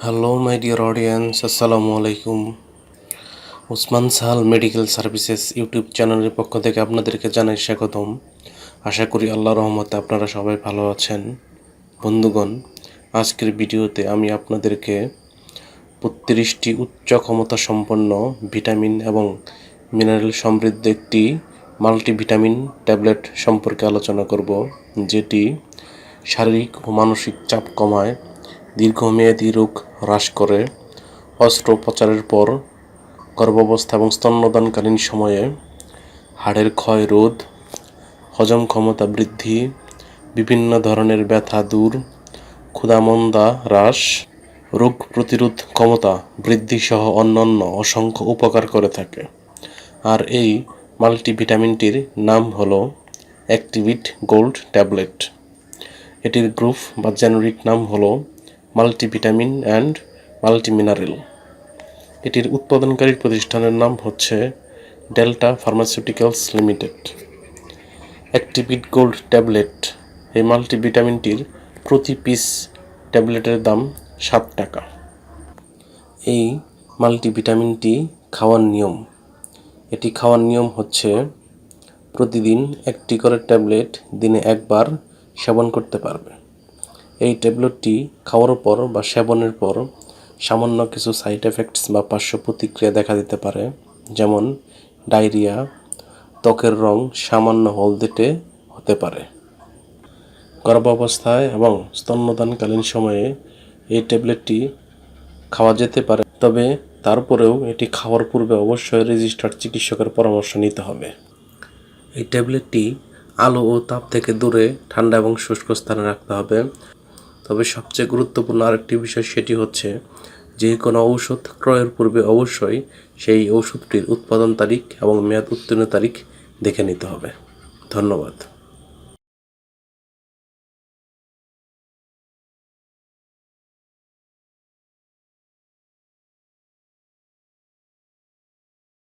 Hello my dear audience, আসসালামু আলাইকুম। Osman Sahal medical services YouTube চ্যানেলের পক্ষ থেকে আপনাদেরকে জানাই স্বাগতম। আশা করি আল্লাহর রহমতে আপনারা সবাই ভালো আছেন। বন্ধুগণ, আজকের ভিডিওতে আমি আপনাদেরকে 32টি উচ্চ ক্ষমতা সম্পন্ন ভিটামিন এবং মিনারেল সমৃদ্ধ একটি মাল্টিভিটামিন ট্যাবলেট সম্পর্কে আলোচনা করব, যেটি শারীরিক ও মানসিক চাপ কমায়, দীর্ঘমেয়াদী রোগ হ্রাস করে, অস্ত্রোপচারের পর, গর্ভাবস্থা এবং স্তন্যদানকালীন সময়ে হাড়ের ক্ষয় রোধ, হজম ক্ষমতা বৃদ্ধি, বিভিন্ন ধরনের ব্যথা দূর, ক্ষুধামন্দা হ্রাস, রোগ প্রতিরোধ ক্ষমতা বৃদ্ধি সহ অন্যান্য অসংখ্য উপকার করে থাকে। আর এই মাল্টিভিটামিনটির নাম হলো অ্যাক্টিভিট গোল্ড ট্যাবলেট। এটির গ্রুপ বা জেনেরিক নাম হলো মাল্টিভিটামিন অ্যান্ড মাল্টিমিনারেল। এটির উৎপাদনকারী প্রতিষ্ঠানের নাম হচ্ছে Delta pharmaceuticals limited. Activit gold tablet, এই মাল্টিভিটামিনটির প্রতি পিস ট্যাবলেটের দাম 7 টাকা। এই মাল্টিভিটামিনটি খাওয়ার নিয়ম, এটি খাওয়ার নিয়ম হচ্ছে প্রতিদিন একটি করে ট্যাবলেট দিনে একবার সেবন করতে পারবে। এই ট্যাবলেটটি খাওয়ার পর বা সেবনের পর সামান্য কিছু সাইড এফেক্টস বা পার্শ্ব প্রতিক্রিয়া দেখা দিতে পারে, যেমন ডায়রিয়া, ত্বকের রং সামান্য হলদেটে হতে পারে। গর্ভাবস্থায় এবং স্তন্যদানকালীন সময়ে এই ট্যাবলেটটি খাওয়া যেতে পারে, তবে তারপরেও এটি খাওয়ার পূর্বে অবশ্যই রেজিস্টার্ড চিকিৎসকের পরামর্শ নিতে হবে। এই ট্যাবলেটটি আলো ও তাপ থেকে দূরে ঠান্ডা এবং শুষ্ক স্থানে রাখতে হবে। তবে সবচেয়ে গুরুত্বপূর্ণ আরেকটি বিষয়, সেটি হচ্ছে যে কোনো ঔষধ ক্রয়ের পূর্বে অবশ্যই সেই ওষুধটির উৎপাদন তারিখ এবং মেয়াদ উত্তীর্ণ তারিখ দেখে নিতে হবে। ধন্যবাদ।